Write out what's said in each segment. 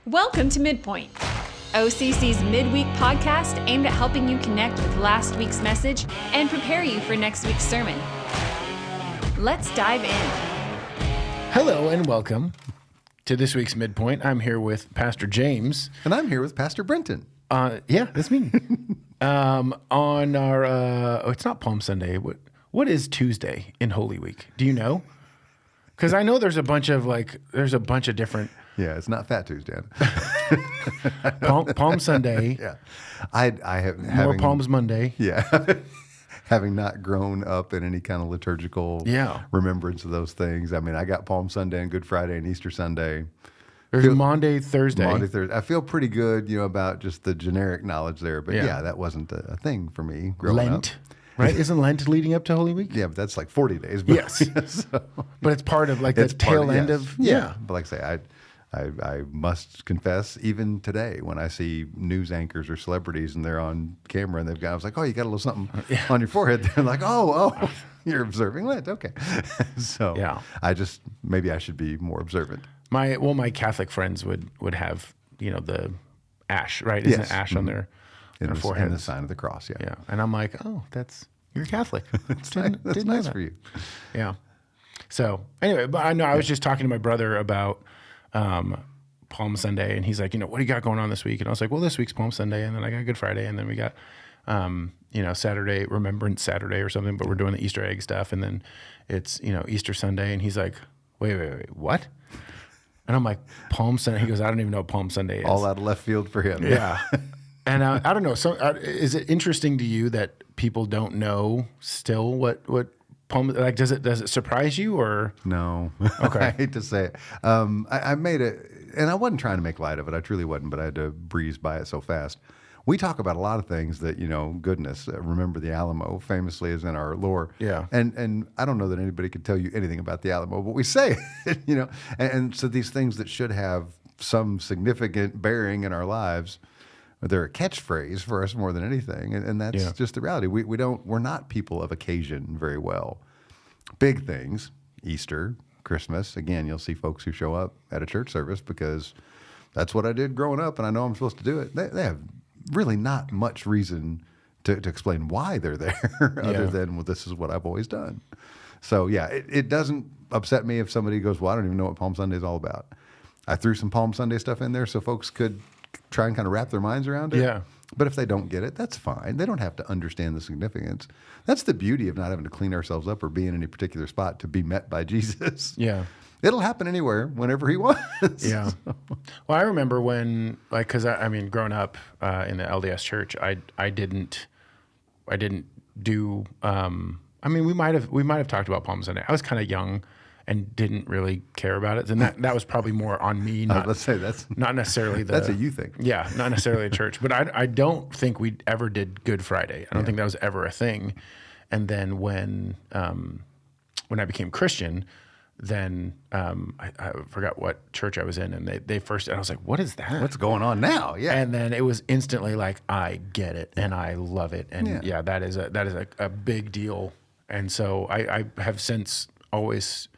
Welcome to Midpoint, OCC's midweek podcast aimed at helping you connect with last week's message and prepare you for next week's sermon. Let's dive in. Hello and welcome to this week's Midpoint. I'm here with Pastor James. And I'm here with Pastor Brenton. Yeah, that's me. On our, it's not Palm Sunday. What is Tuesday in Holy Week? Do you know? Because I know there's a bunch of different. Yeah, it's not Fat Tuesday. Palm Sunday. Yeah, I have More Palms Monday. Yeah, having not grown up in any kind of liturgical remembrance of those things. I mean, I got Palm Sunday and Good Friday and Easter Sunday. There's Maundy, Thursday. I feel pretty good, about just the generic knowledge there. But yeah that wasn't a thing for me growing up. Right? Isn't Lent leading up to Holy Week? Yeah, but that's like 40 days. But, Yes. But it's part of like the tail end of. Yeah. But like I say, I must confess, even today, when I see news anchors or celebrities and they're on camera and I was like, oh, you got a little something on your forehead. They're like, oh, you're observing Lent. Okay. So maybe I should be more observant. My Catholic friends would have, the ash, right? Isn't it ash on their forehead? And the sign of the cross, Yeah. And I'm like, oh, you're Catholic. That's nice for you. Yeah. So anyway, but I was just talking to my brother about Palm Sunday, and he's like, what do you got going on this week? And I was like, well, this week's Palm Sunday, and then I got Good Friday, and then we got, Saturday, Remembrance Saturday or something, but we're doing the Easter egg stuff, and then it's, Easter Sunday, and he's like, wait, what? And I'm like, Palm Sunday? He goes, I don't even know what Palm Sunday is. All out of left field for him. Yeah. And I don't know. So is it interesting to you that people don't know still what Palm, like, does it surprise you or? No. Okay. I hate to say it. I made it, and I wasn't trying to make light of it. I truly wasn't, but I had to breeze by it so fast. We talk about a lot of things that, goodness, remember the Alamo famously is in our lore. Yeah. And I don't know that anybody could tell you anything about the Alamo, but we say it, and so these things that should have some significant bearing in our lives, they're a catchphrase for us more than anything. And that's just the reality. We're not people of occasion very well. Big things, Easter, Christmas. Again, you'll see folks who show up at a church service because that's what I did growing up and I know I'm supposed to do it. They have really not much reason to explain why they're there other than, well, this is what I've always done. So yeah, it doesn't upset me if somebody goes, well, I don't even know what Palm Sunday is all about. I threw some Palm Sunday stuff in there so folks could try and kind of wrap their minds around it. Yeah. But if they don't get it, that's fine. They don't have to understand the significance. That's the beauty of not having to clean ourselves up or be in any particular spot to be met by Jesus. Yeah. It'll happen anywhere, whenever he wants. Yeah. Well, I remember when, because growing up in the LDS church, I didn't do. We might have talked about Palm Sunday. I was kind of young and didn't really care about it, and that was probably more on me. Let's say that's not necessarily that's a you thing. Yeah, not necessarily a church, but I don't think we ever did Good Friday. I don't think that was ever a thing. And then when I became Christian. Then I forgot what church I was in, and they first, and I was like, what is that? What's going on now? Yeah. And then it was instantly like, I get it, and I love it. And that is a big deal. And so I have since always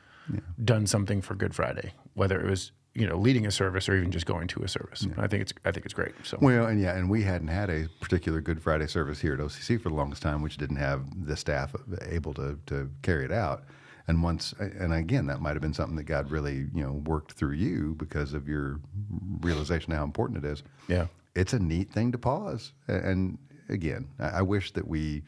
done something for Good Friday, whether it was, leading a service or even just going to a service. Yeah. I think it's great. So well, and we hadn't had a particular Good Friday service here at OCC for the longest time, which didn't have the staff able to carry it out. And again, that might have been something that God really, worked through you because of your realization of how important it is. Yeah. It's a neat thing to pause. And again, I wish that we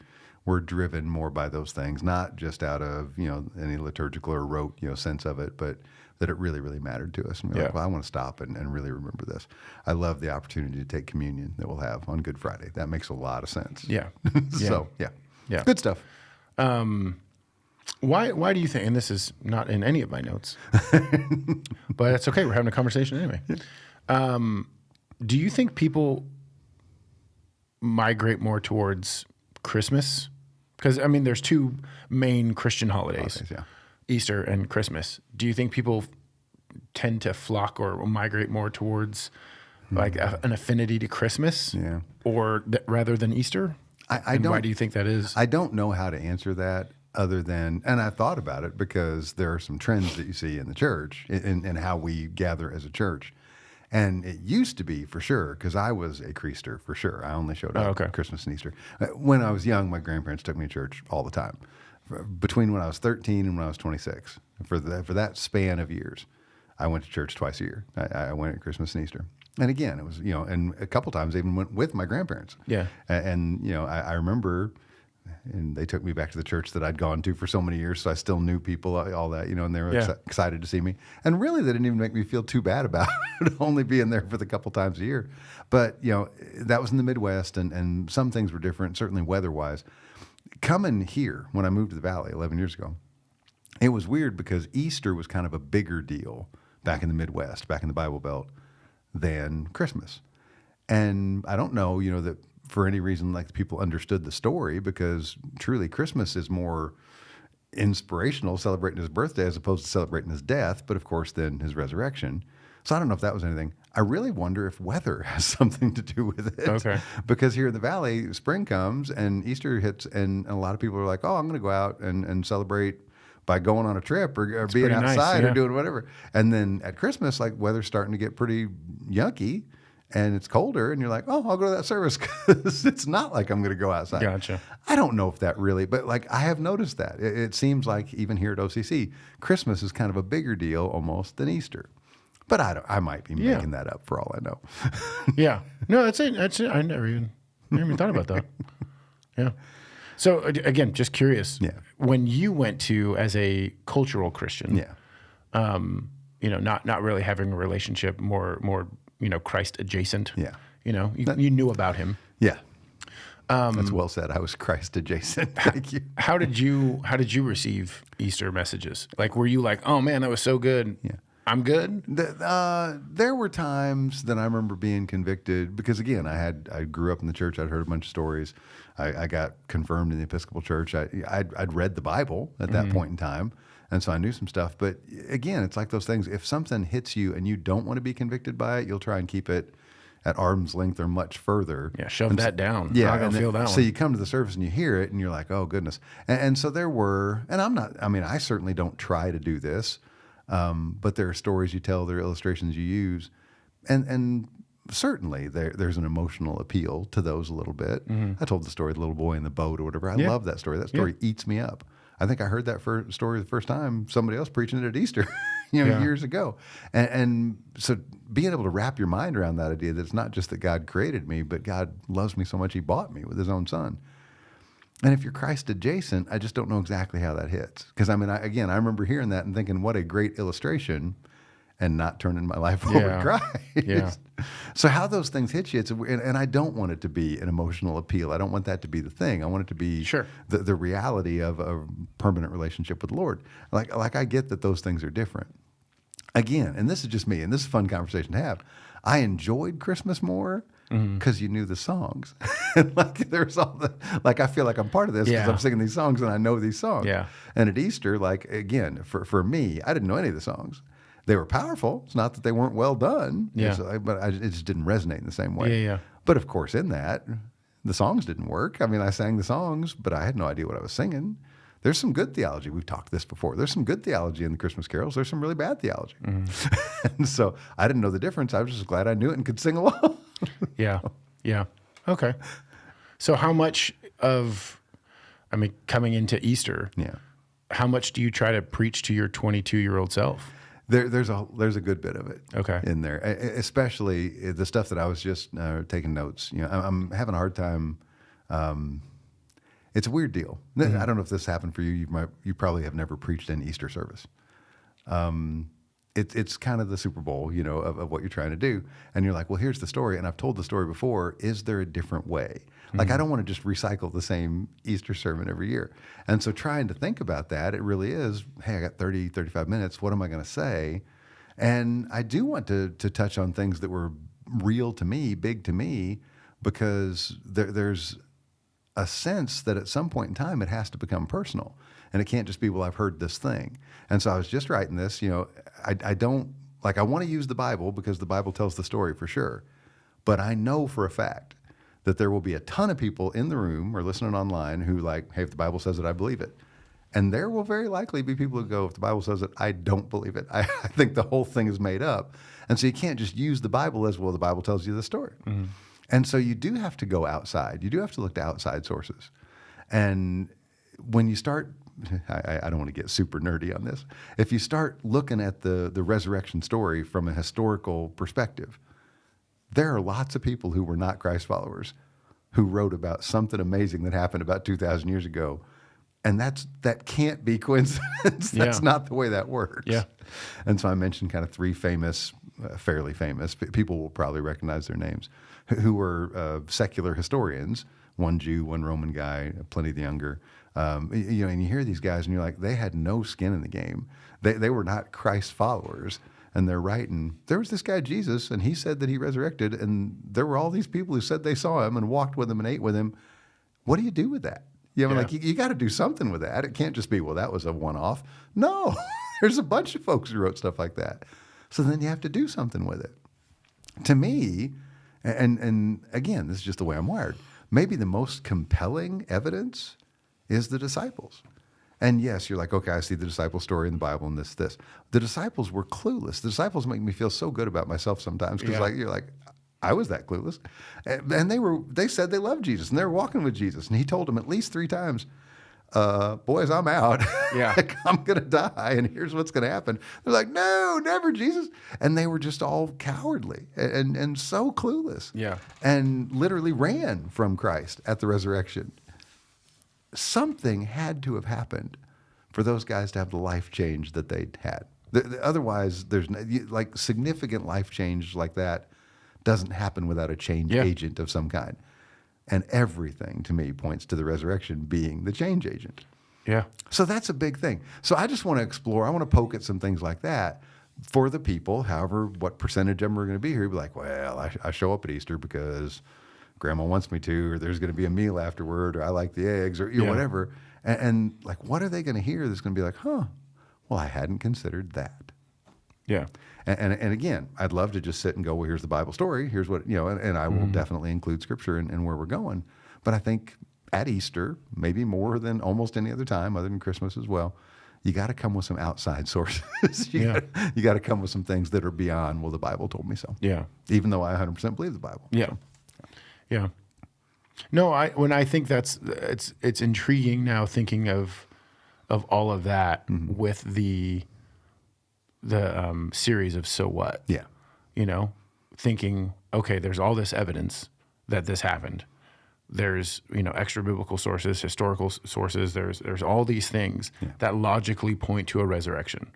were driven more by those things, not just out of, any liturgical or rote, sense of it, but that it really, really mattered to us. And we're like, well, I want to stop and really remember this. I love the opportunity to take communion that we'll have on Good Friday. That makes a lot of sense. Yeah. So, yeah. Good stuff. Why do you think, and this is not in any of my notes, but it's okay, we're having a conversation anyway. Do you think people migrate more towards Christmas? Because, there's two main Christian holidays, Easter and Christmas. Do you think people tend to flock or migrate more towards like an affinity to Christmas or rather than Easter? Why do you think that is? I don't know how to answer that. Other than, and I thought about it because there are some trends that you see in the church, in how we gather as a church. And it used to be for sure, because I was a creaster for sure. I only showed up at Christmas and Easter. When I was young, my grandparents took me to church all the time. Between when I was 13 and when I was 26, for that span of years, I went to church twice a year. I went at Christmas and Easter. And again, it was, and a couple times I even went with my grandparents. Yeah. And I remember, and they took me back to the church that I'd gone to for so many years, so I still knew people, all that, and they were excited to see me. And really, they didn't even make me feel too bad about it, only being there for the couple times a year. But, that was in the Midwest, and some things were different, certainly weather-wise. Coming here, when I moved to the Valley 11 years ago, it was weird because Easter was kind of a bigger deal back in the Midwest, back in the Bible Belt, than Christmas. And I don't know, that for any reason, like people understood the story, because truly Christmas is more inspirational, celebrating his birthday as opposed to celebrating his death, but of course then his resurrection. So I don't know if that was anything. I really wonder if weather has something to do with it. Okay. Because here in the Valley, spring comes and Easter hits, and a lot of people are like, oh, I'm going to go out and celebrate by going on a trip or being outside or doing whatever. And then at Christmas, like, weather's starting to get pretty yucky and it's colder, and you're like, oh, I'll go to that service because it's not like I'm going to go outside. Gotcha. I don't know if that really, but like I have noticed that. It seems like even here at OCC, Christmas is kind of a bigger deal almost than Easter. But I might be making that up for all I know. Yeah. No, that's it. That's it. I never even thought about that. Yeah. So again, just curious. Yeah. When you went to as a cultural Christian, not really having a relationship, more Christ adjacent. Yeah. You knew about him. Yeah. That's well said. I was Christ adjacent. Thank you. How did you receive Easter messages? Like, were you like, oh man, that was so good. Yeah. I'm good. There were times that I remember being convicted because, again, I grew up in the church. I'd heard a bunch of stories. I got confirmed in the Episcopal Church. I'd read the Bible at that point in time, and so I knew some stuff. But again, it's like those things. If something hits you and you don't want to be convicted by it, you'll try and keep it at arm's length or much further. Yeah, shove that down. Yeah, I'm not gonna feel that one. So you come to the service and you hear it, and you're like, oh goodness. And so there were, and I certainly don't try to do this. But there are stories you tell, there are illustrations you use, and certainly there's an emotional appeal to those a little bit. Mm-hmm. I told the story of the little boy in the boat or whatever. I love that story. That story eats me up. I think I heard that story the first time somebody else preaching it at Easter, years ago. And so being able to wrap your mind around that idea that it's not just that God created me, but God loves me so much He bought me with His own Son. And if you're Christ adjacent, I just don't know exactly how that hits. Because I remember hearing that and thinking, what a great illustration, and not turning my life over to Christ. Yeah. So how those things hit you, and I don't want it to be an emotional appeal. I don't want that to be the thing. I want it to be the reality of a permanent relationship with the Lord. Like I get that those things are different. Again, and this is just me, and this is a fun conversation to have. I enjoyed Christmas more because you knew the songs. And there's all I feel like I'm part of this because I'm singing these songs and I know these songs. Yeah. And at Easter, again, for me, I didn't know any of the songs. They were powerful. It's not that they weren't well done. Yeah. But it just didn't resonate in the same way. Yeah. But of course, in that, the songs didn't work. I sang the songs, but I had no idea what I was singing. There's some good theology. We've talked this before. There's some good theology in the Christmas carols. There's some really bad theology. Mm-hmm. And so I didn't know the difference. I was just glad I knew it and could sing along. Yeah. Okay. So how much coming into Easter, how much do you try to preach to your 22-year-old self? There's a good bit of it in there, especially the stuff that I was just taking notes. I'm having a hard time. It's a weird deal. Mm-hmm. I don't know if this happened for you. You probably have never preached an Easter service. It's kind of the Super Bowl, of what you're trying to do. And you're like, well, here's the story. And I've told the story before. Is there a different way? Mm-hmm. I don't want to just recycle the same Easter sermon every year. And so trying to think about that, it really is, hey, I got 30, 35 minutes. What am I going to say? And I do want to touch on things that were real to me, big to me, because there's a sense that at some point in time, it has to become personal. And it can't just be, well, I've heard this thing. And so I was just writing this, I don't, I want to use the Bible because the Bible tells the story for sure. But I know for a fact that there will be a ton of people in the room or listening online who hey, if the Bible says it, I believe it. And there will very likely be people who go, if the Bible says it, I don't believe it. I think the whole thing is made up. And so you can't just use the Bible as, well, the Bible tells you the story. Mm-hmm. And so you do have to go outside. You do have to look to outside sources. And when you start, I don't want to get super nerdy on this. If you start looking at the resurrection story from a historical perspective, there are lots of people who were not Christ followers who wrote about something amazing that happened about 2,000 years ago. And that can't be coincidence. That's not the way that works. Yeah. And so I mentioned kind of three famous, fairly famous, people will probably recognize their names, who were secular historians, one Jew, one Roman guy, Pliny the Younger. And you hear these guys and you're like, they had no skin in the game. They were not Christ followers. And they're writing, there was this guy Jesus, and he said that he resurrected, and there were all these people who said they saw him and walked with him and ate with him. What do you do with that? You got to do something with that. It can't just be, well, that was a one-off. No, there's a bunch of folks who wrote stuff like that. So then you have to do something with it. To me, and again, this is just the way I'm wired, maybe the most compelling evidence is the disciples. And yes, you're like, okay, I see the disciple story in the Bible and this. The disciples were clueless. The disciples make me feel so good about myself sometimes because you're like, I was that clueless. And they said they loved Jesus and they were walking with Jesus. And he told them at least 3 times, boys, I'm out. Yeah. Like, I'm going to die and here's what's going to happen. They're like, no, never, Jesus. And they were just all cowardly and so clueless. Yeah. And literally ran from Christ at the resurrection. Something had to have happened for those guys to have the life change that they'd had. Otherwise, there's like significant life change like that doesn't happen without a change agent of some kind. And everything, to me, points to the resurrection being the change agent. Yeah. So that's a big thing. So I just want to explore. I want to poke at some things like that for the people, however, what percentage of them are going to be here. Be like, well, I show up at Easter because Grandma wants me to, or there's going to be a meal afterward, or I like the eggs, or whatever. And like, what are they going to hear that's going to be like, well, I hadn't considered that. Yeah. And again, I'd love to just sit and go, well, here's the Bible story. Here's what, and I will definitely include scripture in where we're going. But I think at Easter, maybe more than almost any other time, other than Christmas as well, you got to come with some outside sources. You got to come with some things that are beyond, well, the Bible told me so. Yeah. Even though I 100% believe the Bible. Yeah. So. Yeah. No, when I think it's intriguing now thinking of all of that with the series of So What? Yeah. Thinking, okay, there's all this evidence that this happened. There's, extra biblical sources, historical sources. There's all these things that logically point to a resurrection.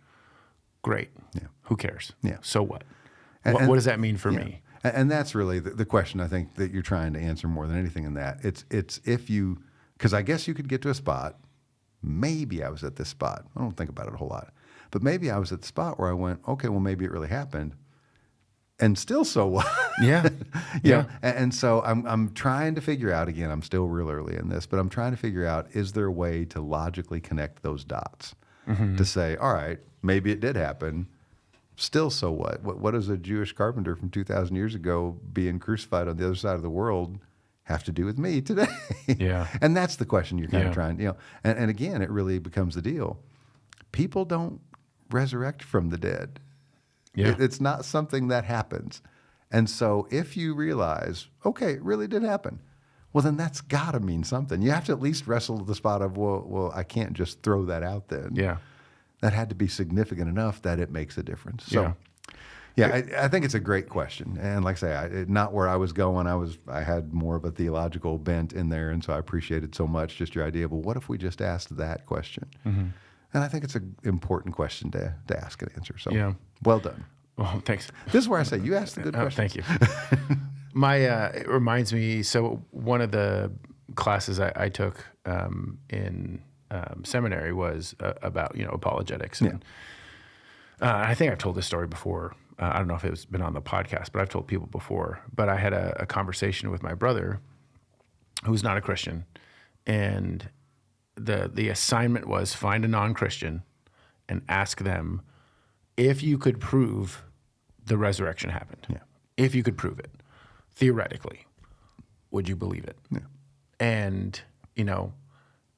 Great. Yeah. Who cares? Yeah. So what? What does that mean for me? And that's really the question I think that you're trying to answer more than anything in that. It's if you, because I guess you could get to a spot, maybe I was at this spot. I don't think about it a whole lot. But maybe I was at the spot where I went, okay, well, maybe it really happened. And still, so what? Yeah. And so I'm trying to figure out, again, I'm still real early in this, but I'm trying to figure out, is there a way to logically connect those dots to say, all right, maybe it did happen. Still, so what? What does a Jewish carpenter from 2,000 years ago being crucified on the other side of the world have to do with me today? Yeah. And that's the question you're kind of trying, and again, it really becomes the deal. People don't resurrect from the dead. Yeah. It's not something that happens. And so if you realize, okay, it really did happen, well, then that's got to mean something. You have to at least wrestle to the spot of, well, I can't just throw that out then. Yeah. That had to be significant enough that it makes a difference. So, I think it's a great question. And like I say, not where I was going. I had more of a theological bent in there, and so I appreciated so much just your idea of, well, what if we just asked that question? And I think it's an important question to ask and answer. So, well done. Oh, thanks. This is where I say you asked the good question. Thank you. It reminds me. So one of the classes I took in seminary was about apologetics. And I think I've told this story before. I don't know if it's been on the podcast, but I've told people before. But I had a conversation with my brother, who's not a Christian, and the assignment was find a non-Christian and ask them if you could prove the resurrection happened. Yeah. If you could prove it, theoretically, would you believe it? Yeah. And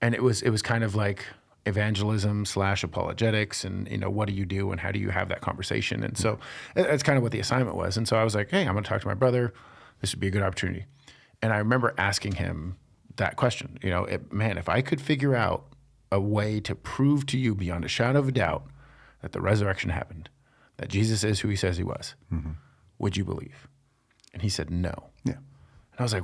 and it was kind of like evangelism / apologetics, and what do you do and how do you have that conversation? And so that's kind of what the assignment was. And so I was like, hey, I'm going to talk to my brother. This would be a good opportunity. And I remember asking him that question. Man, if I could figure out a way to prove to you beyond a shadow of a doubt that the resurrection happened, that Jesus is who he says he was, would you believe? And he said no. Yeah. And I was like,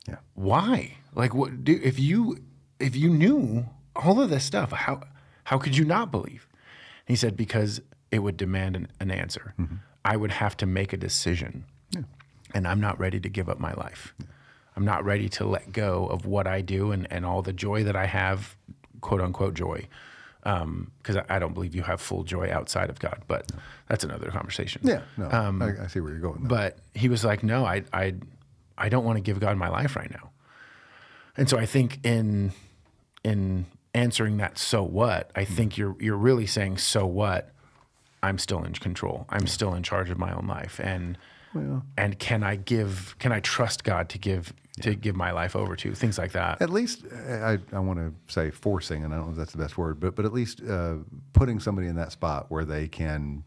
Yeah. why? Like, what? If you knew all of this stuff, how could you not believe? And he said, because it would demand an answer. I would have to make a decision, and I'm not ready to give up my life. I'm not ready to let go of what I do and all the joy that I have, quote unquote joy. Because I don't believe you have full joy outside of God, but that's another conversation. Yeah, no, I see where you're going, though. But he was like, no, I don't want to give God my life right now. And so I think in answering that, so what, I think you're really saying, so what, I'm still in control. I'm still in charge of my own life. And can I trust God to give my life over to, things like that. At least, I want to say forcing, and I don't know if that's the best word, but at least putting somebody in that spot where they can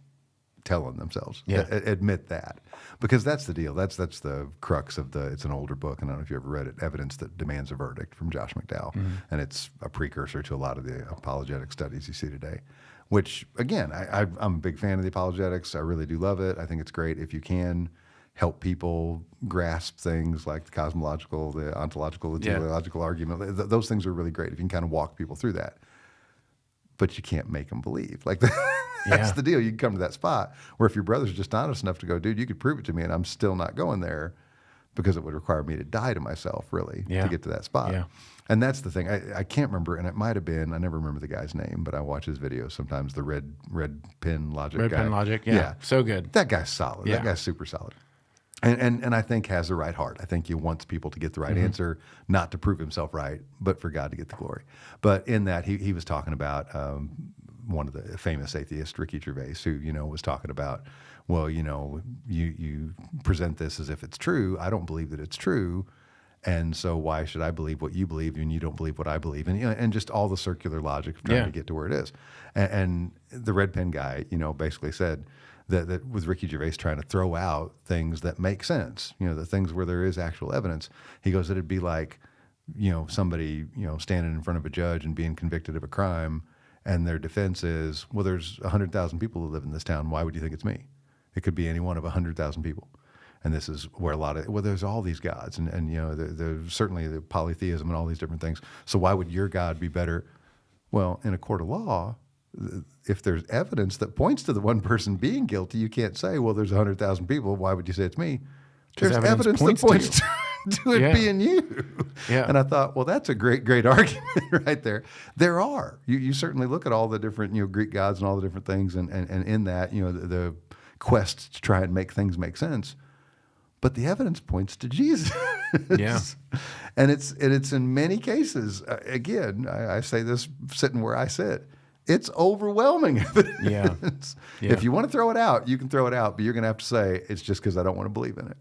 tell on themselves, admit that. Because that's the deal. That's the crux of it's an older book, and I don't know if you ever read it, Evidence That Demands a Verdict from Josh McDowell. And it's a precursor to a lot of the apologetic studies you see today, which, again, I'm a big fan of the apologetics. I really do love it. I think it's great if you can help people grasp things like the cosmological, the ontological, the teleological argument. Those things are really great if you can kind of walk people through that. But you can't make them believe. Like that's the deal. You can come to that spot where if your brother's just honest enough to go, dude, you could prove it to me, and I'm still not going there because it would require me to die to myself, really, to get to that spot. Yeah. And that's the thing. I can't remember, and it might have been, I never remember the guy's name, but I watch his videos sometimes, the red pen logic guy. Red pen logic, yeah. So good. That guy's solid. Yeah. That guy's super solid. And I think has the right heart. I think he wants people to get the right answer, not to prove himself right, but for God to get the glory. But in that, he was talking about one of the famous atheists, Ricky Gervais, who was talking about, well, you present this as if it's true. I don't believe that it's true, and so why should I believe what you believe and you don't believe what I believe? And just all the circular logic of trying to get to where it is. And the red pen guy, basically said that with Ricky Gervais trying to throw out things that make sense, the things where there is actual evidence. He goes, it'd be like, somebody, standing in front of a judge and being convicted of a crime, and their defense is, well, there's 100,000 people who live in this town. Why would you think it's me? It could be any one of 100,000 people. And this is where there's all these gods, and there's certainly the polytheism and all these different things. So why would your God be better? Well, in a court of law, if there's evidence that points to the one person being guilty, you can't say, well, there's 100,000 people. Why would you say it's me? There's evidence that points to it being you. Yeah. And I thought, well, that's a great argument right there. There are. You certainly look at all the different Greek gods and all the different things, and in that, the quest to try and make things make sense. But the evidence points to Jesus. Yeah. And it's in many cases, again, I say this sitting where I sit, it's overwhelming evidence. Yeah. If you want to throw it out, you can throw it out, but you're going to have to say, it's just because I don't want to believe in it.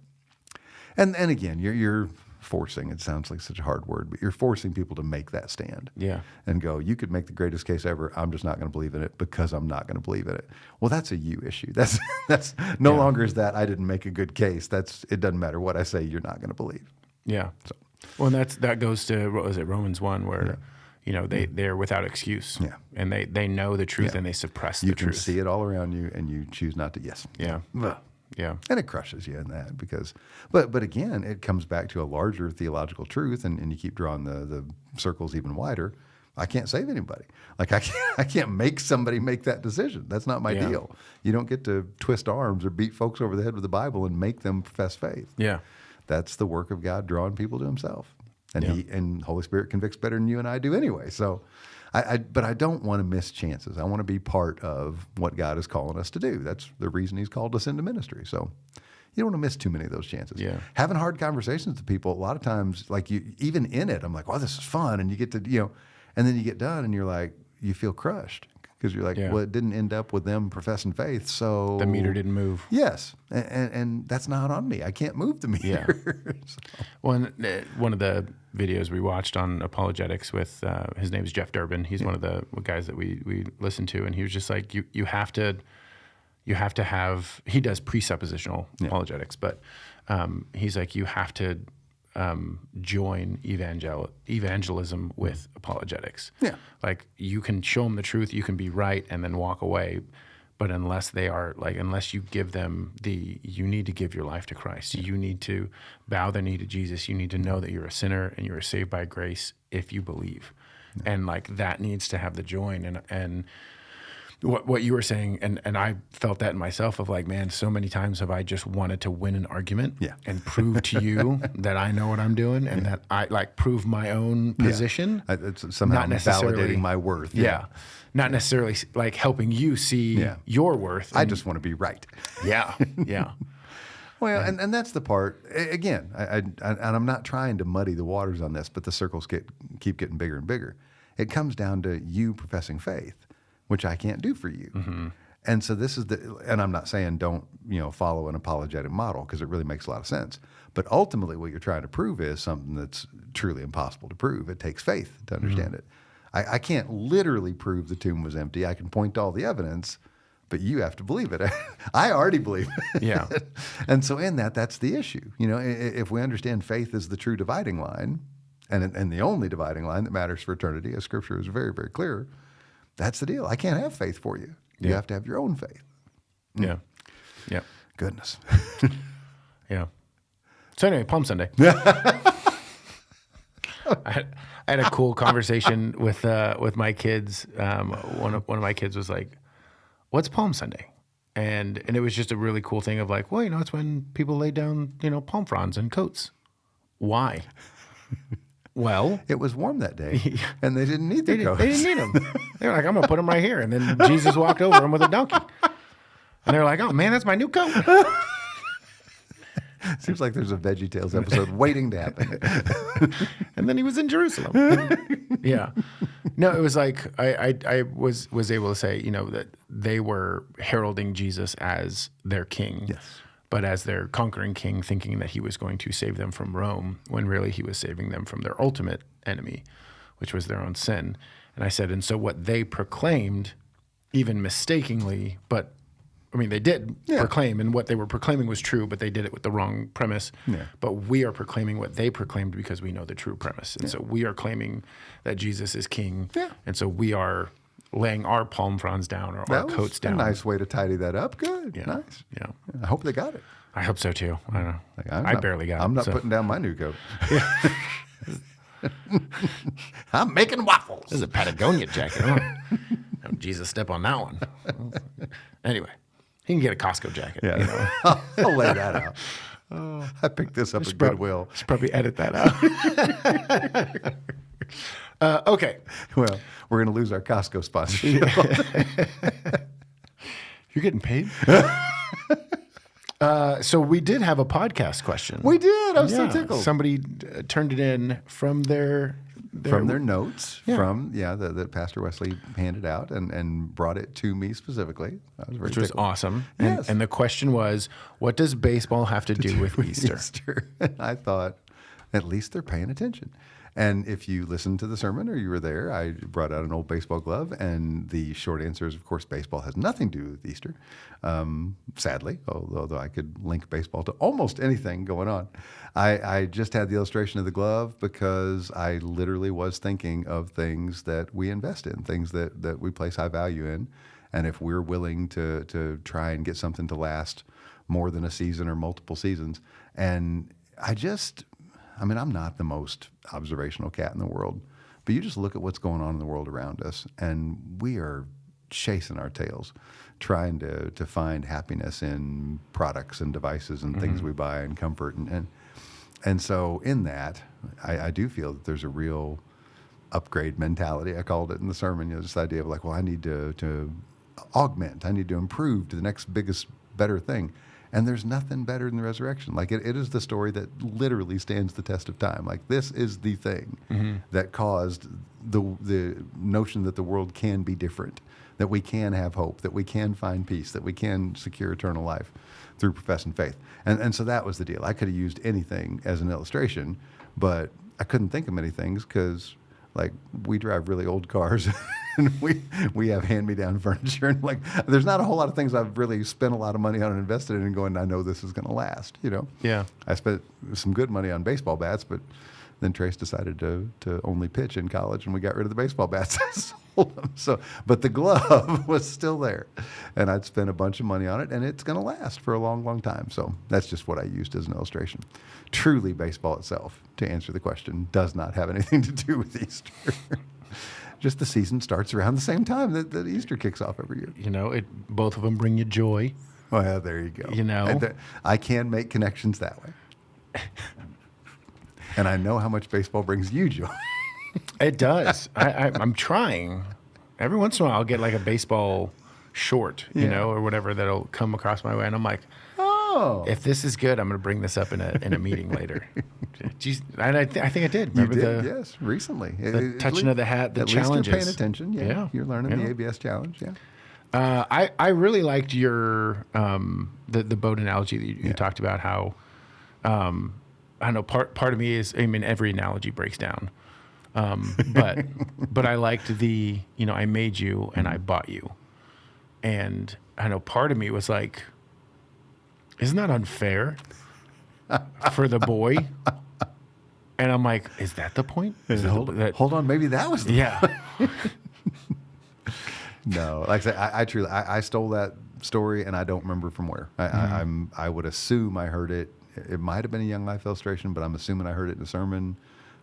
And again, you're forcing, it sounds like such a hard word, but you're forcing people to make that stand. Yeah. And go, you could make the greatest case ever. I'm just not going to believe in it because I'm not going to believe in it. Well, that's a you issue. That's no longer is that I didn't make a good case. It doesn't matter what I say, you're not going to believe. Yeah. So. Well, and that goes to, what was it, Romans 1, where they're without excuse. Yeah. And they know the truth and they suppress the truth. You can see it all around you and you choose not to. Yes. Yeah. Yeah. And it crushes you in that because, but again, it comes back to a larger theological truth, and you keep drawing the circles even wider. I can't save anybody. Like I can't make somebody make that decision. That's not my deal. You don't get to twist arms or beat folks over the head with the Bible and make them profess faith. Yeah. That's the work of God drawing people to himself. And the Holy Spirit convicts better than you and I do anyway. So but I don't want to miss chances. I want to be part of what God is calling us to do. That's the reason he's called us into ministry. So you don't want to miss too many of those chances. Yeah. Having hard conversations with people, a lot of times, like even in it, I'm like, wow, this is fun. And you get to, and then you get done and you're like, you feel crushed. because you're like, Yeah. well, it didn't end up with them professing faith, so The meter didn't move. Yes, and that's not on me. I can't move the meter. One of the videos we watched on apologetics with his name is Jeff Durbin. He's one of the guys that we listened to, and he was just like, you have to have. He does presuppositional apologetics, but he's like, you have to join evangelism with apologetics. Yeah, like you can show them the truth, you can be right, and then walk away. But unless you give them you need to give your life to Christ. You need to bow the knee to Jesus. You need to know that you're a sinner and you are saved by grace if you believe. And like that needs to have the join. And what you were saying, and I felt that in myself of like, man, so many times have I just wanted to win an argument and prove to you that I know what I'm doing and that I like prove my own position. It's somehow not necessarily validating my worth. Not necessarily like helping you see your worth. I just want to be right. Yeah. Well, and that's the part. Again, and I'm not trying to muddy the waters on this, but the circles keep getting bigger and bigger. It comes down to you professing faith, which I can't do for you. Mm-hmm. And so this is and I'm not saying don't follow an apologetic model because it really makes a lot of sense. But ultimately, what you're trying to prove is something that's truly impossible to prove. It takes faith to understand it. I can't literally prove the tomb was empty. I can point to all the evidence, but you have to believe it. I already believe it. Yeah. And so in that's the issue. If we understand faith is the true dividing line, and the only dividing line that matters for eternity, as Scripture is very, very clear, that's the deal. I can't have faith for you. You have to have your own faith. Yeah. Goodness. Yeah. So anyway, Palm Sunday. I had a cool conversation with my kids. One of my kids was like, "What's Palm Sunday?" And it was just a really cool thing of like, well, it's when people lay down, palm fronds and coats. Why? Well, it was warm that day, and they didn't need their coats. They didn't need them. They were like, "I'm gonna put them right here." And then Jesus walked over them with a donkey, and they were like, "Oh man, that's my new coat." Seems like there's a VeggieTales episode waiting to happen. And then he was in Jerusalem. Yeah. No, it was like I was able to say, that they were heralding Jesus as their king. Yes. But as their conquering king, thinking that he was going to save them from Rome, when really he was saving them from their ultimate enemy, which was their own sin. And I said, and so what they proclaimed, even mistakenly, but they did proclaim, and what they were proclaiming was true, but they did it with the wrong premise. Yeah. But we are proclaiming what they proclaimed because we know the true premise. And so we are claiming that Jesus is king. Yeah. And so we are laying our palm fronds down or our coats down. A nice way to tidy that up. Good. Yeah. Nice. Yeah. I hope they got it. I hope so too. I don't know. I barely got it. I'm not putting down my new coat. I'm making waffles. This is a Patagonia jacket. Oh, Jesus, step on that one. Anyway, he can get a Costco jacket. Yeah. I'll lay that out. I picked this up at Goodwill. Should probably edit that out. Okay. Well, we're going to lose our Costco sponsorship. You're getting paid? So we did have a podcast question. We did. I was so tickled. Somebody turned it in from their notes that Pastor Wesley handed out and brought it to me specifically. Which was awesome. Yes. And the question was, what does baseball have to do with Easter? And I thought, at least they're paying attention. And if you listened to the sermon or you were there, I brought out an old baseball glove, and the short answer is, of course, baseball has nothing to do with Easter, sadly, although I could link baseball to almost anything going on. I just had the illustration of the glove because I literally was thinking of things that we invest in, things that we place high value in, and if we're willing to try and get something to last more than a season or multiple seasons. And I'm not the most observational cat in the world, but you just look at what's going on in the world around us, and we are chasing our tails, trying to find happiness in products and devices and things we buy and comfort. And so in that, I do feel that there's a real upgrade mentality. I called it in the sermon, this idea of like, well, I need to augment, I need to improve to the next biggest, better thing. And there's nothing better than the resurrection. Like it is the story that literally stands the test of time. Like this is the thing that caused the notion that the world can be different, that we can have hope, that we can find peace, that we can secure eternal life through professing faith. And so that was the deal. I could have used anything as an illustration, but I couldn't think of many things because, like, we drive really old cars and we have hand-me-down furniture. And, like, there's not a whole lot of things I've really spent a lot of money on and invested in and going, I know this is going to last, you know? Yeah. I spent some good money on baseball bats, but then Trace decided to only pitch in college, and we got rid of the baseball bats. Sold them. So, but the glove was still there, and I'd spent a bunch of money on it, and it's going to last for a long, long time. So that's just what I used as an illustration. Truly, baseball itself, to answer the question, does not have anything to do with Easter. Just the season starts around the same time that Easter kicks off every year. You know, both of them bring you joy. Well, there you go. You know, I can make connections that way. And I know how much baseball brings you joy. It does. I'm trying. Every once in a while, I'll get like a baseball short, you know, or whatever that'll come across my way, and I'm like, Oh, if this is good, I'm going to bring this up in a meeting later. Jeez, and I think I did. you Remember did, yes, recently. the touching of the hat, the at challenges. least you're paying attention. Yeah, you're learning the ABS challenge. Yeah. I really liked your the boat analogy that you talked about. How I don't know, part of me is, I mean, every analogy breaks down, but I liked the, you know, I made you and I bought you, and I know part of me was like, isn't that unfair for the boy? And I'm like, is that the point? Hold on, maybe that was the Yeah. No, like I say, I truly I stole that story and I don't remember from where. I would assume I heard it. It might have been a Young Life illustration, but I'm assuming I heard it in a sermon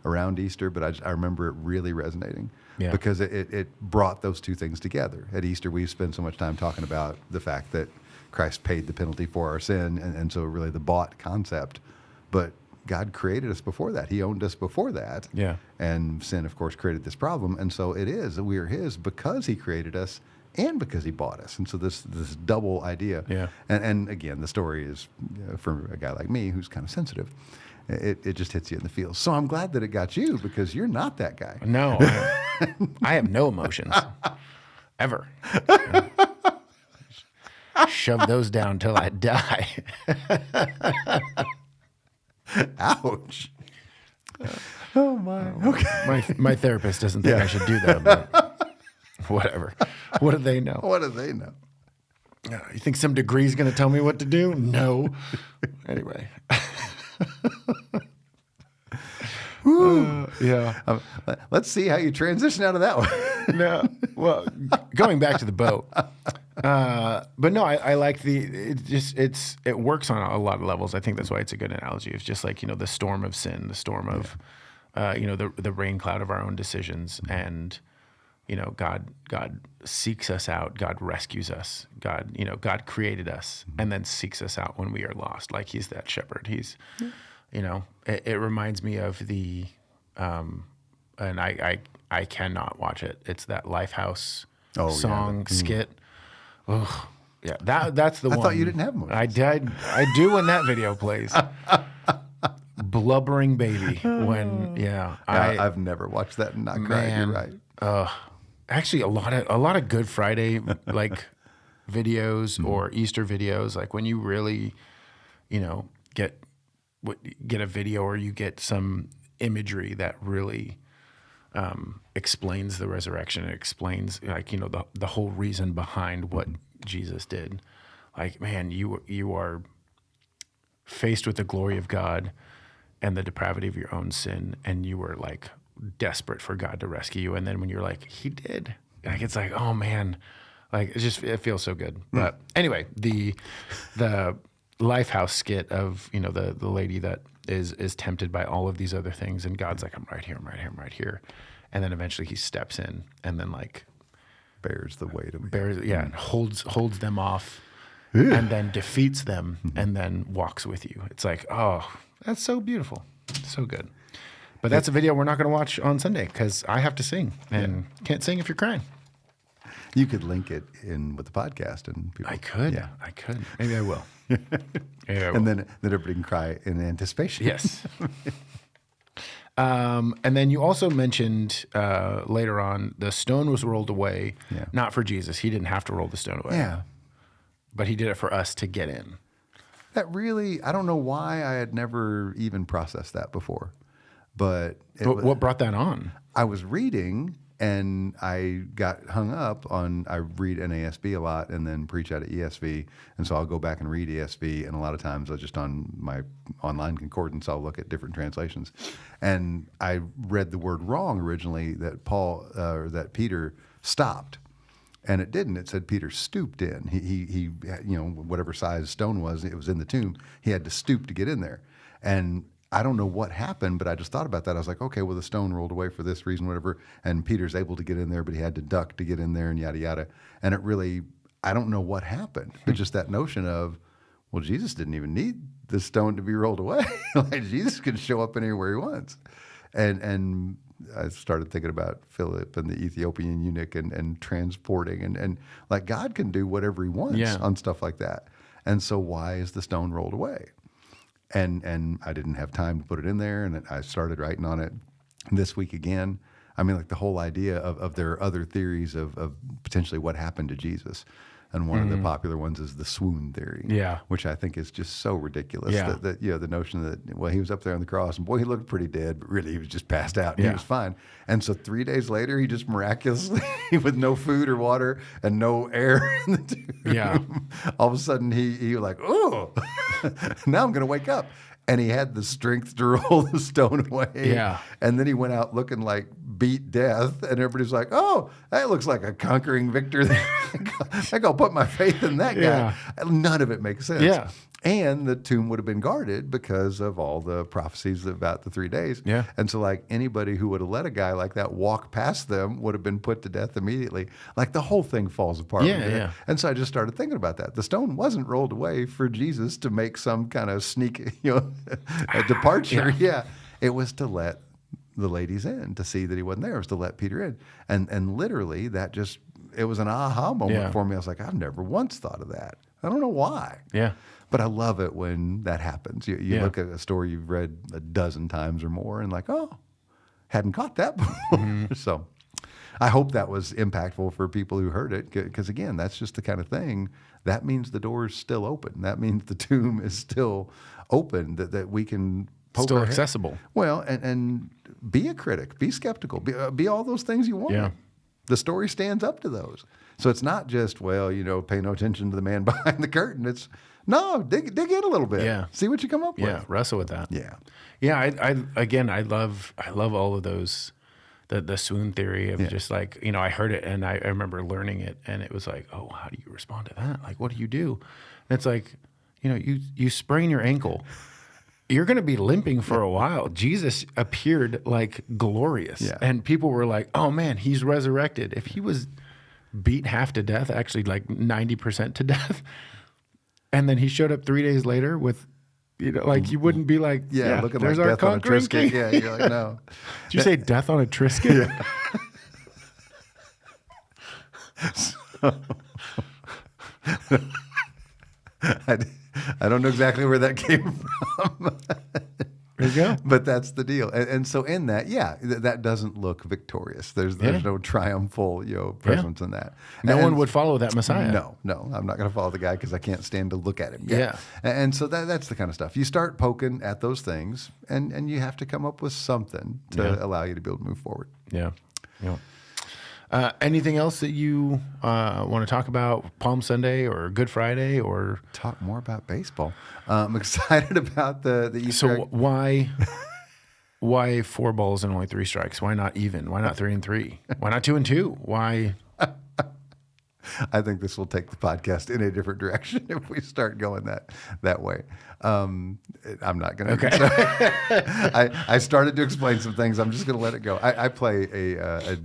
around Easter. But I remember it really resonating because it brought those two things together. At Easter, we spend so much time talking about the fact that Christ paid the penalty for our sin, and so really the bought concept. But God created us before that. He owned us before that. Yeah. And sin, of course, created this problem. And so it is that we are His because He created us and because He bought us. And so this double idea. Yeah. And again, the story is, for a guy like me who's kind of sensitive, it just hits you in the feels. So I'm glad that it got you because you're not that guy. No, I have no emotions ever. Shove those down till I die. Ouch. Oh my. Okay. My therapist doesn't think I should do that, but whatever. What do they know? What do they know? You think some degree's going to tell me what to do? No. Anyway. Yeah. Let's see how you transition out of that one. No. Well, going back to the boat. But no, I like it works on a lot of levels. I think that's why it's a good analogy. It's just like, you know, the storm of sin, the storm of, you know, the rain cloud of our own decisions. And, you know, God seeks us out. God rescues us. God created us and then seeks us out when we are lost. Like He's that shepherd. He's, you know, it reminds me of the, and I cannot watch it. It's that Lifehouse song skit. Oh, yeah, that's the one. I thought you didn't have one. I do when that video plays. Blubbering baby. When I've never watched that and not cried. You're right. Actually, a lot of Good Friday like videos or Easter videos, like when you really, you know, get a video or you get some imagery that really explains the resurrection. It explains, like, you know, the whole reason behind what Jesus did. Like, man, you are faced with the glory of God and the depravity of your own sin, and you were like desperate for God to rescue you. And then when you're like, He did, like, it's like, oh man, like it feels so good. But anyway, the Lifehouse skit of, you know, the lady that is tempted by all of these other things, and God's like, I'm right here. And then eventually He steps in and then like Bears the weight of and holds them off and then defeats them and then walks with you. It's like, oh, that's so beautiful. So good. But that's a video we're not going to watch on Sunday because I have to sing and can't sing if you're crying. You could link it in with the podcast and people. I could. Yeah. I could. Maybe I will. And then everybody can cry in anticipation. Yes. And then you also mentioned later on the stone was rolled away, not for Jesus. He didn't have to roll the stone away. Yeah. But he did it for us to get in. That really, I don't know why I had never even processed that before. But what brought that on? I was reading and I got hung up on, I read NASB a lot and then preach out of ESV. And so I'll go back and read ESV. And a lot of times I'll just on my online concordance, I'll look at different translations. And I read the word wrong originally that that Peter stopped. And it didn't. It said Peter stooped in. He whatever size stone was, it was in the tomb. He had to stoop to get in there. And I don't know what happened, but I just thought about that. I was like, okay, well, the stone rolled away for this reason, whatever. And Peter's able to get in there, but he had to duck to get in there and yada, yada. And it really, I don't know what happened. But just that notion of, well, Jesus didn't even need the stone to be rolled away. Like Jesus can show up anywhere he wants. And I started thinking about Philip and the Ethiopian eunuch and transporting and like God can do whatever he wants on stuff like that. And so why is the stone rolled away? And I didn't have time to put it in there, and I started writing on it this week again. I mean, like the whole idea of there are other theories of potentially what happened to Jesus. And one of the popular ones is the swoon theory, which I think is just so ridiculous. That the notion that, well, he was up there on the cross, and boy, he looked pretty dead, but really he was just passed out, and he was fine. And so 3 days later, he just miraculously, with no food or water and no air in the tomb, all of a sudden he was like, oh, now I'm going to wake up. And he had the strength to roll the stone away. Yeah. And then he went out looking like beat death. And everybody's like, oh, that looks like a conquering victor. I think I'll put my faith in that guy. None of it makes sense. Yeah. And the tomb would have been guarded because of all the prophecies about the 3 days. Yeah. And so like anybody who would have let a guy like that walk past them would have been put to death immediately. Like the whole thing falls apart. Yeah. And so I just started thinking about that. The stone wasn't rolled away for Jesus to make some kind of sneak, a departure. Yeah. It was to let the ladies in, to see that he wasn't there. It was to let Peter in. And literally that just, it was an aha moment for me. I was like, I've never once thought of that. I don't know why. Yeah. But I love it when that happens. You look at a story you've read a dozen times or more and like, oh, hadn't caught that before. So I hope that was impactful for people who heard it because, again, that's just the kind of thing. That means the door's still open. That means the tomb is still open, that we can poke still our head. Accessible. Well, and be a critic. Be skeptical. Be all those things you want. Yeah. The story stands up to those. So it's not just, well, pay no attention to the man behind the curtain. It's, no, dig in a little bit. Yeah. See what you come up with. Yeah, wrestle with that. Yeah. Yeah, I love all of those, the swoon theory of just like, I heard it and I remember learning it and it was like, oh, how do you respond to that? Like, what do you do? And it's like, you sprain your ankle. You're going to be limping for a while. Jesus appeared like glorious. Yeah. And people were like, oh man, he's resurrected. If he was beat half to death, actually like 90% to death, and then he showed up 3 days later with, like you wouldn't be like, looking there's like our death on a Triscuit. Yeah, you're like, no. Did you say death on a Triscuit? Yeah. I don't know exactly where that came from. There you go. But that's the deal. And so in that, that doesn't look victorious. There's no triumphal, presence in that. No one would follow that Messiah. No, I'm not going to follow the guy because I can't stand to look at him. Yeah. And so that's the kind of stuff. You start poking at those things and you have to come up with something to allow you to be able to move forward. Yeah. Anything else that you want to talk about Palm Sunday or Good Friday or talk more about baseball? I'm excited about the Easter. So why 4 balls and only 3 strikes? Why not even? Why not 3 and 3? Why not 2 and 2? Why? I think this will take the podcast in a different direction if we start going that way. I'm not going to. Okay. I started to explain some things. I'm just going to let it go. I play a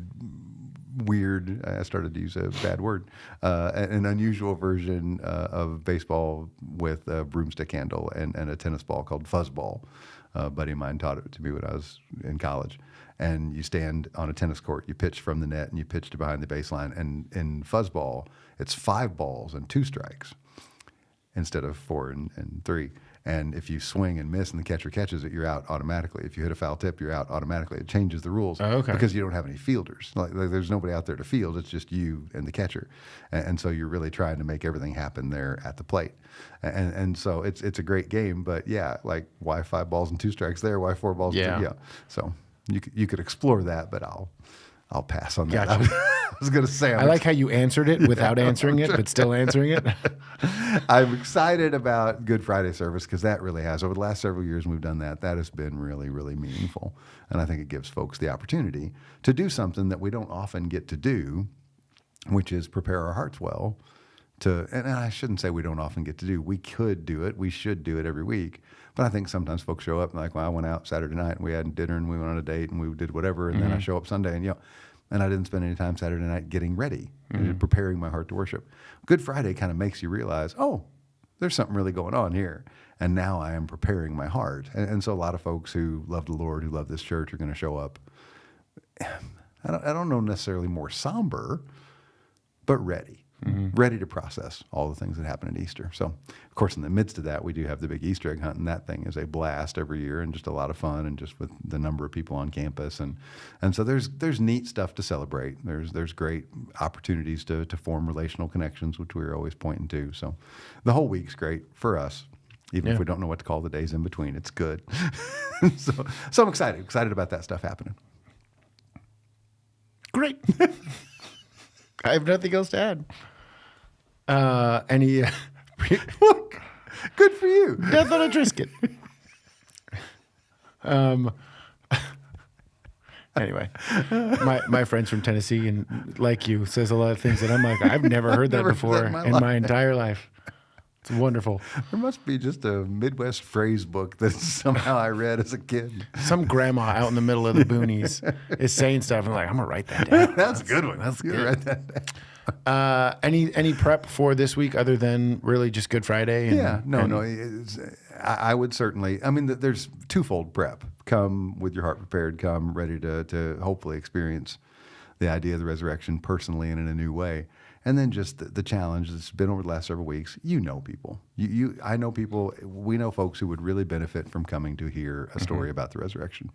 weird, I started to use a bad word, an unusual version of baseball with a broomstick handle and a tennis ball called fuzzball. A buddy of mine taught it to me when I was in college. And you stand on a tennis court, you pitch from the net, and you pitch to behind the baseline. And in fuzzball, it's 5 balls and 2 strikes instead of 4 and 3. And if you swing and miss and the catcher catches it, you're out automatically. If you hit a foul tip, you're out automatically. It changes the rules because you don't have any fielders. Like there's nobody out there to field. It's just you and the catcher. And so you're really trying to make everything happen there at the plate. And so it's a great game. But yeah, like why 5 balls and 2 strikes there? Why 4 balls? Yeah. And 2? Yeah. So you could explore that, but I'll pass on that. Gotcha. I was going to say, I like how you answered it without answering it, but still answering it. I'm excited about Good Friday service because that really has, over the last several years we've done that has been really, really meaningful. And I think it gives folks the opportunity to do something that we don't often get to do, which is prepare our hearts well. And I shouldn't say we don't often get to do. We could do it. We should do it every week. But I think sometimes folks show up and like, well, I went out Saturday night and we had dinner and we went on a date and we did whatever. And then I show up Sunday and I didn't spend any time Saturday night getting ready and preparing my heart to worship. Good Friday kind of makes you realize, oh, there's something really going on here. And now I am preparing my heart. And so a lot of folks who love the Lord, who love this church are going to show up. I don't know necessarily more somber, but ready. Ready to process all the things that happen at Easter. So, of course, in the midst of that, we do have the big Easter egg hunt, and that thing is a blast every year and just a lot of fun, and just with the number of people on campus, and so there's neat stuff to celebrate. There's great opportunities to form relational connections, which we're always pointing to. So, the whole week's great for us, even if we don't know what to call the days in between. It's good. So I'm excited about that stuff happening. Great. I have nothing else to add. Any Good for you. death on a Triscuit. Anyway, my friend's from Tennessee and like you says a lot of things that I'm like, I've never heard that Never heard before that in my entire life. It's wonderful. There must be just a Midwest phrase book that somehow I read as a kid. Some grandma out in the middle of the boonies is saying stuff and like, I'm gonna write that down. That's a good one. That's good. Write that down. Any prep for this week other than really just Good Friday? I would certainly. I mean, there's twofold prep. Come with your heart prepared. Come ready to hopefully experience the idea of the resurrection personally and in a new way. And then just the challenge that's been over the last several weeks. You know people. I know people. We know folks who would really benefit from coming to hear a story about the resurrection,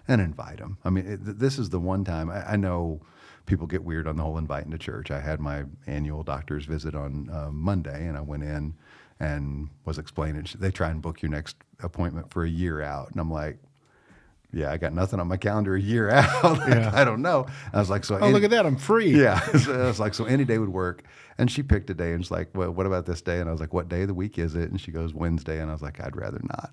and invite them. I mean, this is the one time I know. People get weird on the whole inviting to church. I had my annual doctor's visit on Monday, and I went in and was explaining. They try and book your next appointment for a year out. And I'm like, yeah, I got nothing on my calendar a year out. I don't know. I was like, look at that. I'm free. Yeah. So I was like, so any day would work. And she picked a day and she's like, well, what about this day? And I was like, what day of the week is it? And she goes, Wednesday. And I was like, I'd rather not,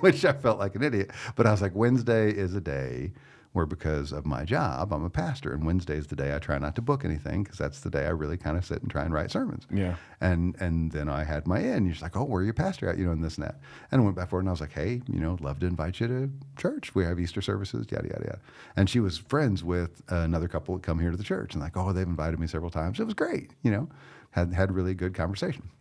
which I felt like an idiot. But I was like, Wednesday is a day where because of my job, I'm a pastor, and Wednesday is the day I try not to book anything because that's the day I really kind of sit and try and write sermons. Yeah. And then I had my in. She's like, oh, where are you pastor at? And this and that. And I went back forward and I was like, hey, love to invite you to church. We have Easter services, yada, yada, yada. And she was friends with another couple that come here to the church and like, oh, they've invited me several times. It was great, had really good conversation.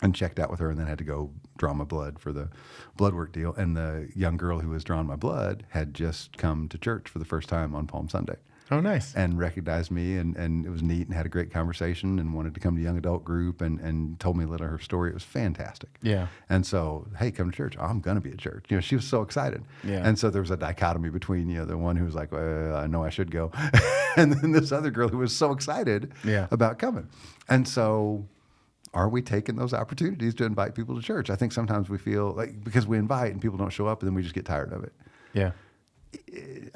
And checked out with her and then had to go draw my blood for the blood work deal. And the young girl who was drawing my blood had just come to church for the first time on Palm Sunday. Oh, nice. And recognized me and it was neat and had a great conversation and wanted to come to young adult group and told me a little of her story. It was fantastic. Yeah. And so, hey, come to church. Oh, I'm going to be at church. She was so excited. Yeah. And so there was a dichotomy between, the one who was like, well, I know I should go. And then this other girl who was so excited about coming. And so... are we taking those opportunities to invite people to church? I think sometimes we feel like because we invite and people don't show up and then we just get tired of it. Yeah.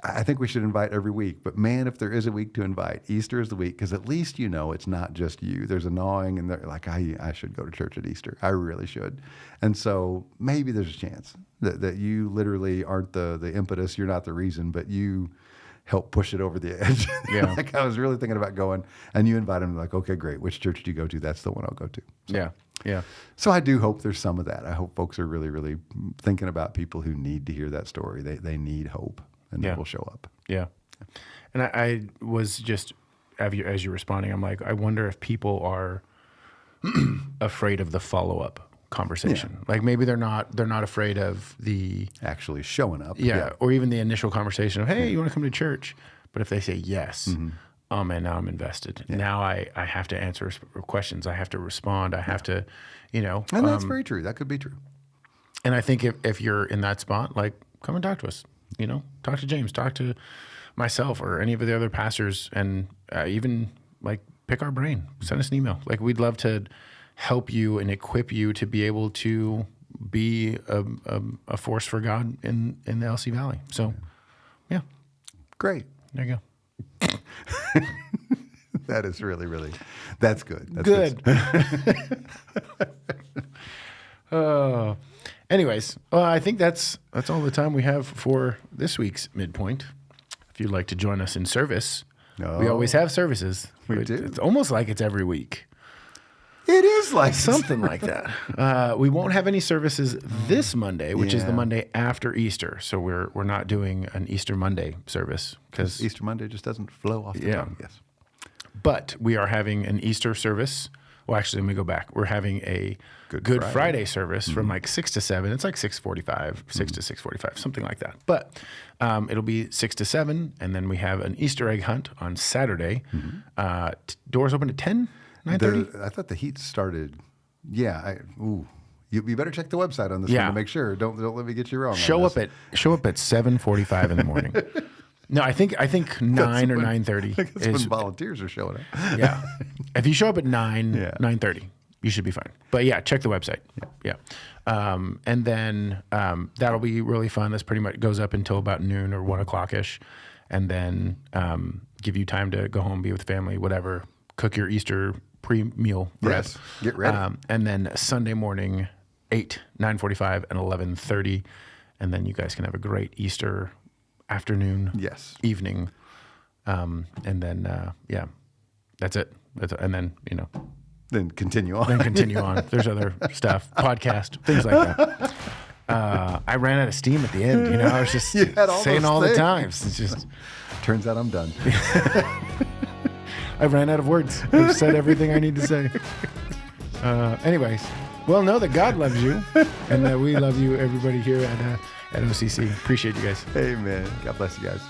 I think we should invite every week. But man, if there is a week to invite, Easter is the week because at least it's not just you. There's a gnawing and they're like, I should go to church at Easter. I really should. And so maybe there's a chance that you literally aren't the impetus. You're not the reason, but you help push it over the edge. Yeah. Like I was really thinking about going and you invite them like, okay, great. Which church do you go to? That's the one I'll go to. So, yeah. Yeah. So I do hope there's some of that. I hope folks are really, really thinking about people who need to hear that story. They need hope and they will show up. Yeah. And I was just, as you're responding, I'm like, I wonder if people are afraid of the follow-up conversation. Yeah. Like maybe they're not afraid of the actually showing up. Yeah. Or even the initial conversation of, hey, you want to come to church? But if they say yes, oh man, now I'm invested. Yeah. Now I have to answer questions. I have to respond. I have to, And that's very true. That could be true. And I think if you're in that spot, like, come and talk to us. Talk to James, talk to myself or any of the other pastors, and even like pick our brain. Send us an email. Like, we'd love to help you and equip you to be able to be a force for God in the LC Valley. So, yeah. Great. There you go. That is really, really, that's good. That's good. Anyways, I think that's all the time we have for this week's Midpoint. If you'd like to join us in service, we always have services. We do. It's almost like it's every week. It is like Something like that. We won't have any services this Monday, which is the Monday after Easter. So we're not doing an Easter Monday service because Easter Monday just doesn't flow off the tongue. Yes. But we are having an Easter service. Well, actually, let me go back. We're having a Good Friday service from like 6 to 7. It's like 6:45, 6 to 6:45, something like that. But it'll be 6 to 7, and then we have an Easter egg hunt on Saturday. Doors open at 10, 9:30? I thought the heat started. Yeah. You better check the website on this one to make sure. Don't let me get you wrong. Show up at 7:45 in the morning. No, I think 9 or 9:30 That's when volunteers are showing up. Yeah. If you show up at 9:30, you should be fine. But yeah, check the website. Yeah. And then that'll be really fun. That's pretty much goes up until about noon or 1 o'clock-ish. And then give you time to go home, be with family, whatever. Cook your Easter pre-meal prep. Yes. Get ready. And then Sunday morning, 8, 9:45, and 11:30. And then you guys can have a great Easter afternoon, evening. And then, that's it. And then, Then continue on. There's other stuff, podcast, things like that. I ran out of steam at the end. I was just saying all the times. It's just turns out I'm done. I ran out of words. I've said everything I need to say. Anyways, well, know that God loves you and that we love you, everybody here at OCC. Appreciate you guys. Amen. God bless you guys.